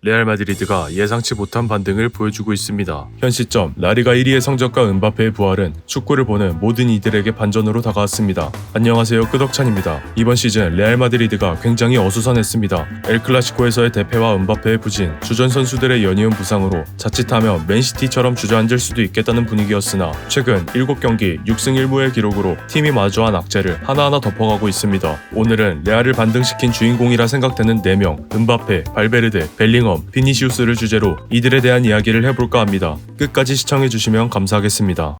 레알 마드리드가 예상치 못한 반등을 보여주고 있습니다. 현 시점 라리가 1위의 성적과 은바페의 부활은 축구를 보는 모든 이들에게 반전으로 다가왔습니다. 안녕하세요, 끄덕찬입니다. 이번 시즌 레알 마드리드가 굉장히 어수선했습니다. 엘클라시코에서의 대패와 은바페의 부진, 주전 선수들의 연이은 부상으로 자칫하면 맨시티처럼 주저앉을 수도 있겠다는 분위기였으나 최근 7경기 6승 1무의 기록으로 팀이 마주한 악재를 하나하나 덮어가고 있습니다. 오늘은 레알을 반등시킨 주인공이라 생각되는 4명, 은바페, 발베르데, 벨링엄, 비니시우스를 주제로 이들에 대한 이야기를 해볼까 합니다. 끝까지 시청해주시면 감사하겠습니다.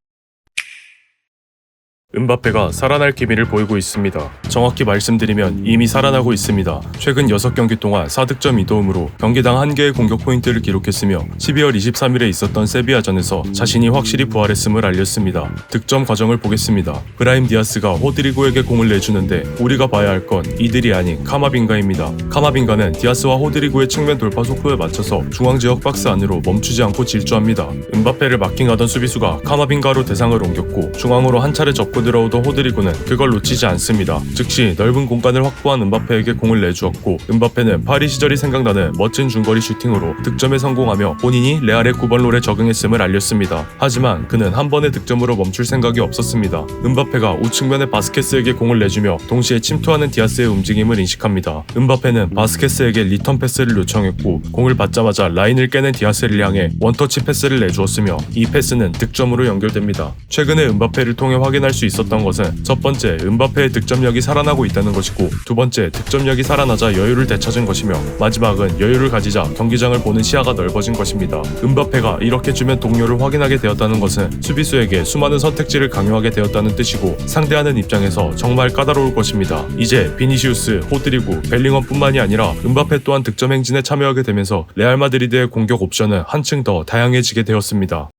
은바페가 살아날 기미를 보이고 있습니다. 정확히 말씀드리면 이미 살아나고 있습니다. 최근 6경기 동안 4득점 2도움으로 경기당 1개의 공격 포인트를 기록했으며 12월 23일에 있었던 세비야전에서 자신이 확실히 부활했음을 알렸습니다. 득점 과정을 보겠습니다. 브라임 디아스가 호드리고에게 공을 내주는데 우리가 봐야 할 건 이들이 아닌 카마빙가입니다. 카마빙가는 디아스와 호드리고의 측면 돌파 속도에 맞춰서 중앙지역 박스 안으로 멈추지 않고 질주합니다. 은바페를 마킹하던 수비수가 카마빙가로 대상을 옮겼고 중앙으로 한 차례 접고 들어오던 호드리고는 그걸 놓치지 않습니다. 즉시 넓은 공간을 확보한 은바페에게 공을 내주었고 은바페는 파리 시절이 생각나는 멋진 중거리 슈팅으로 득점에 성공하며 본인이 레알의 9번 롤에 적응했음을 알렸습니다. 하지만 그는 한 번의 득점으로 멈출 생각이 없었습니다. 은바페가 우측면에 바스케스에게 공을 내주며 동시에 침투하는 디아스의 움직임을 인식합니다. 은바페는 바스케스에게 리턴 패스를 요청했고 공을 받자마자 라인을 깨는 디아스를 향해 원터치 패스를 내주었으며 이 패스는 득점으로 연결됩니다. 최근에 은바페를 통해 확인할 수 있었던 것은 첫 번째, 은바페의 득점력이 살아나고 있다는 것이고 두 번째, 득점력이 살아나자 여유를 되찾은 것이며 마지막은 여유를 가지자 경기장을 보는 시야가 넓어진 것입니다. 은바페가 이렇게 주면 동료를 확인하게 되었다는 것은 수비수에게 수많은 선택지를 강요하게 되었다는 뜻이고 상대하는 입장에서 정말 까다로울 것입니다. 이제 비니시우스, 호드리고, 벨링엄뿐만이 아니라 은바페 또한 득점 행진에 참여하게 되면서 레알 마드리드의 공격 옵션은 한층 더 다양해지게 되었습니다.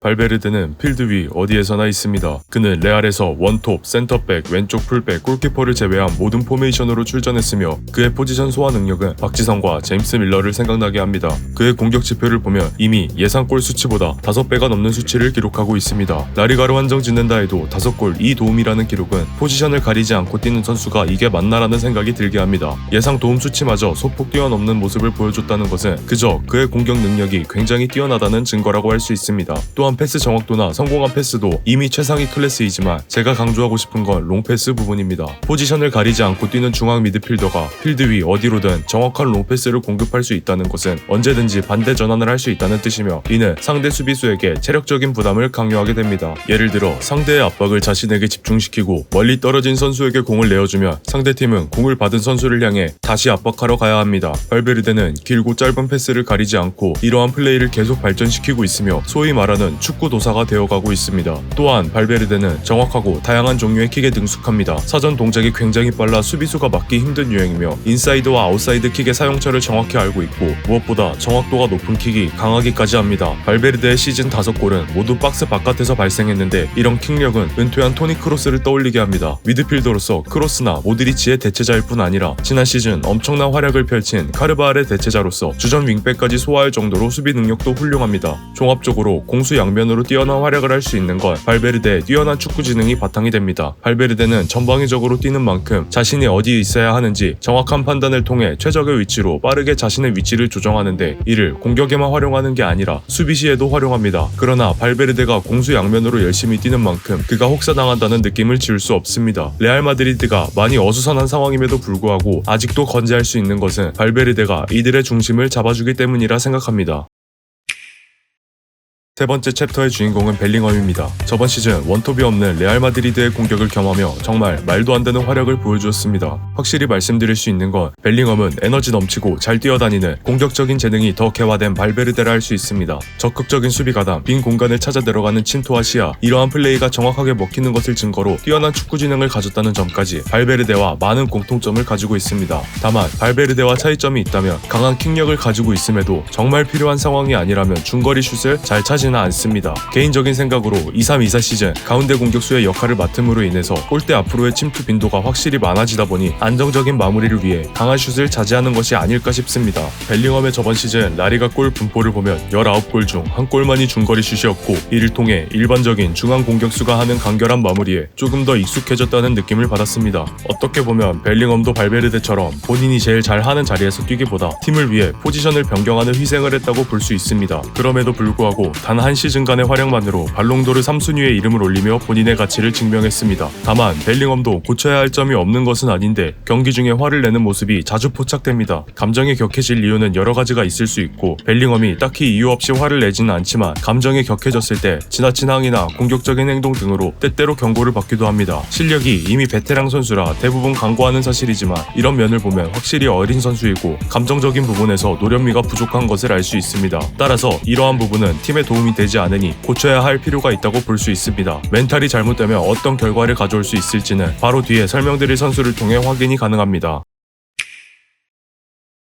발베르데는 필드 위 어디에서나 있습니다. 그는 레알에서 원톱, 센터백, 왼쪽 풀백, 골키퍼를 제외한 모든 포메이션으로 출전했으며 그의 포지션 소화 능력은 박지성과 제임스 밀러를 생각나게 합니다. 그의 공격 지표를 보면 이미 예상골 수치보다 5배가 넘는 수치를 기록하고 있습니다. 라리가로 한정 짓는다 해도 5골 2도움이라는 기록은 포지션을 가리지 않고 뛰는 선수가 이게 맞나라는 생각이 들게 합니다. 예상 도움 수치마저 소폭 뛰어넘는 모습을 보여줬다는 것은 그저 그의 공격 능력이 굉장히 뛰어나다는 증거라고 할 수 있습니다. 또한 패스 정확도나 성공한 패스도 이미 최상위 클래스이지만 제가 강조하고 싶은 건 롱패스 부분입니다. 포지션을 가리지 않고 뛰는 중앙 미드필더가 필드 위 어디로든 정확한 롱패스를 공급할 수 있다는 것은 언제든지 반대 전환을 할 수 있다는 뜻이며 이는 상대 수비수에게 체력적인 부담을 강요하게 됩니다. 예를 들어 상대의 압박을 자신에게 집중시키고 멀리 떨어진 선수에게 공을 내어주면 상대팀은 공을 받은 선수를 향해 다시 압박하러 가야 합니다. 발베르데는 길고 짧은 패스를 가리지 않고 이러한 플레이를 계속 발전시키고 있으며 소위 말하는 축구 도사가 되어가고 있습니다. 또한 발베르데는 정확하고 다양한 종류의 킥에 능숙합니다. 사전 동작이 굉장히 빨라 수비수가 막기 힘든 유형이며 인사이드와 아웃사이드 킥의 사용처를 정확히 알고 있고 무엇보다 정확도가 높은 킥이 강하기까지 합니다. 발베르데의 시즌 5골은 모두 박스 바깥에서 발생했는데 이런 킥력은 은퇴한 토니 크로스를 떠올리게 합니다. 미드필더로서 크로스나 모드리치의 대체자일 뿐 아니라 지난 시즌 엄청난 활약을 펼친 카르바알의 대체자로서 주전 윙백까지 소화할 정도로 수비 능력도 훌륭합니다. 종합적으로 공수 양면으로 뛰어난 활약을 할 수 있는 건 발베르데의 뛰어난 축구 지능이 바탕이 됩니다. 발베르데는 전방위적으로 뛰는 만큼 자신이 어디에 있어야 하는지 정확한 판단을 통해 최적의 위치로 빠르게 자신의 위치를 조정하는데 이를 공격에만 활용하는 게 아니라 수비 시에도 활용합니다. 그러나 발베르데가 공수 양면으로 열심히 뛰는 만큼 그가 혹사당한다는 느낌을 지울 수 없습니다. 레알 마드리드가 많이 어수선한 상황임에도 불구하고 아직도 건재할 수 있는 것은 발베르데가 이들의 중심을 잡아주기 때문이라 생각합니다. 세 번째 챕터의 주인공은 벨링엄입니다. 저번 시즌 원톱이 없는 레알 마드리드의 공격을 겸하며 정말 말도 안 되는 활약을 보여주었습니다. 확실히 말씀드릴 수 있는 건 벨링엄은 에너지 넘치고 잘 뛰어다니는 공격적인 재능이 더 개화된 발베르데라 할 수 있습니다. 적극적인 수비 가담, 빈 공간을 찾아 들어가는 침투와 시야, 이러한 플레이가 정확하게 먹히는 것을 증거로 뛰어난 축구 지능을 가졌다는 점까지 발베르데와 많은 공통점을 가지고 있습니다. 다만 발베르데와 차이점이 있다면 강한 킥력을 가지고 있음에도 정말 필요한 상황이 아니라면 중거리 슛을 잘 차지 생각하지는 않습니다. 개인적인 생각으로 23-24 시즌 가운데 공격수의 역할을 맡음으로 인해서 골대 앞으로의 침투 빈도가 확실히 많아지다 보니 안정적인 마무리를 위해 강한 슛을 자제하는 것이 아닐까 싶습니다. 벨링엄의 저번 시즌 라리가 골 분포를 보면 19골 중 1골만이 중거리 슛이었고, 이를 통해 일반적인 중앙 공격수가 하는 간결한 마무리에 조금 더 익숙해졌다는 느낌을 받았습니다. 어떻게 보면 벨링엄도 발베르데처럼 본인이 제일 잘하는 자리에서 뛰기보다 팀을 위해 포지션을 변경하는 희생을 했다고 볼 수 있습니다. 그럼에도 불구하고 단 한 시즌간의 활약만으로 발롱도르 3순위에 이름을 올리며 본인의 가치를 증명했습니다. 다만 벨링엄도 고쳐야 할 점이 없는 것은 아닌데 경기 중에 화를 내는 모습이 자주 포착됩니다. 감정이 격해질 이유는 여러 가지가 있을 수 있고, 벨링엄이 딱히 이유 없이 화를 내지는 않지만 감정이 격해졌을 때 지나친 항의나 공격적인 행동 등으로 때때로 경고를 받기도 합니다. 실력이 이미 베테랑 선수라 대부분 강구하는 사실이지만 이런 면을 보면 확실히 어린 선수이고 감정적인 부분에서 노련미가 부족한 것을 알 수 있습니다. 따라서 이러한 부분은 팀에 도움이 되지 않으니 고쳐야 할 필요가 있다고 볼 수 있습니다. 멘탈이 잘못되면 어떤 결과를 가져올 수 있을지는 바로 뒤에 설명드릴 선수를 통해 확인이 가능합니다.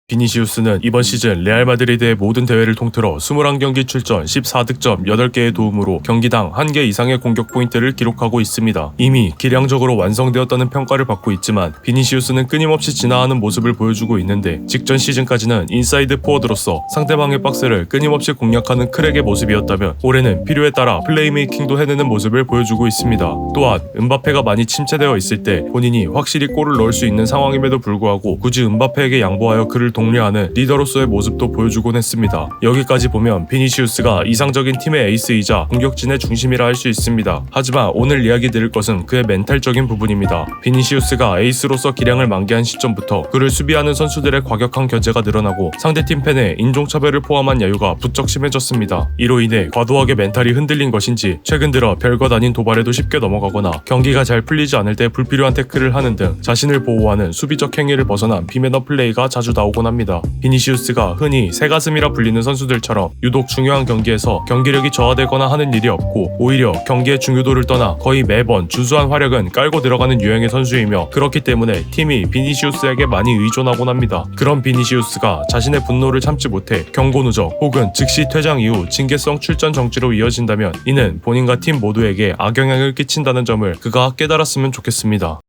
비니시우스는 이번 시즌 레알 마드리드의 모든 대회를 통틀어 21경기 출전 14득점 8개의 도움으로 경기당 1개 이상의 공격 포인트를 기록하고 있습니다. 이미 기량적으로 완성되었다는 평가를 받고 있지만 비니시우스는 끊임없이 진화하는 모습을 보여주고 있는데, 직전 시즌까지는 인사이드 포워드로서 상대방의 박스를 끊임없이 공략하는 크랙의 모습이었다면 올해는 필요에 따라 플레이메이킹도 해내는 모습을 보여주고 있습니다. 또한 음바페가 많이 침체되어 있을 때 본인이 확실히 골을 넣을 수 있는 상황임에도 불구하고 굳이 음바페에게 양보하여 그를 독려하는 리더로서의 모습도 보여주곤 했습니다. 여기까지 보면 비니시우스가 이상적인 팀의 에이스이자 공격진의 중심이라 할 수 있습니다. 하지만 오늘 이야기 드릴 것은 그의 멘탈적인 부분입니다. 비니시우스가 에이스로서 기량을 만개한 시점부터 그를 수비하는 선수들의 과격한 견제가 늘어나고 상대팀 팬의 인종차별을 포함한 야유가 부쩍 심해졌습니다. 이로 인해 과도하게 멘탈이 흔들린 것인지 최근 들어 별것 아닌 도발에도 쉽게 넘어가거나 경기가 잘 풀리지 않을 때 불필요한 태클을 하는 등 자신을 보호하는 수비적 행위를 벗어난 비매너 플레이가 자주 나오곤 합니다. 비니시우스가 흔히 새가슴이라 불리는 선수들처럼 유독 중요한 경기에서 경기력이 저하되거나 하는 일이 없고, 오히려 경기의 중요도를 떠나 거의 매번 준수한 활약은 깔고 들어가는 유형의 선수이며, 그렇기 때문에 팀이 비니시우스에게 많이 의존하곤 합니다. 그런 비니시우스가 자신의 분노를 참지 못해 경고 누적 혹은 즉시 퇴장 이후 징계성 출전 정지로 이어진다면 이는 본인과 팀 모두에게 악영향을 끼친다는 점을 그가 깨달았으면 좋겠습니다.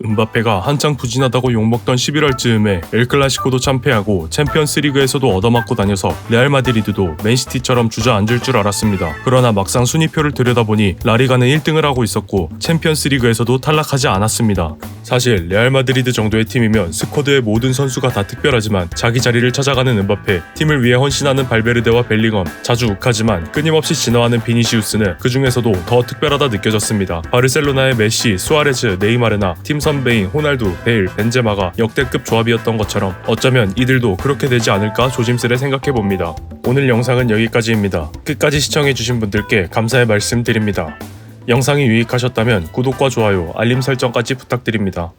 음바페가 한창 부진하다고 욕먹던 11월쯤에 엘클라시코도 참패하고 챔피언스리그에서도 얻어맞고 다녀서 레알 마드리드도 맨시티처럼 주저앉을 줄 알았습니다. 그러나 막상 순위표를 들여다보니 라리가는 1등을 하고 있었고 챔피언스리그에서도 탈락하지 않았습니다. 사실 레알 마드리드 정도의 팀이면 스쿼드의 모든 선수가 다 특별하지만 자기 자리를 찾아가는 음바페, 팀을 위해 헌신하는 발베르데와 벨링엄, 자주 욱하지만 끊임없이 진화하는 비니시우스는 그 중에서도 더 특별하다 느껴졌습니다. 바르셀로나의 메시, 수아레즈, 네이마르나 팀 선배인 호날두, 베일, 벤제마가 역대급 조합이었던 것처럼 어쩌면 이들도 그렇게 되지 않을까 조심스레 생각해봅니다. 오늘 영상은 여기까지입니다. 끝까지 시청해주신 분들께 감사의 말씀 드립니다. 영상이 유익하셨다면 구독과 좋아요, 알림 설정까지 부탁드립니다.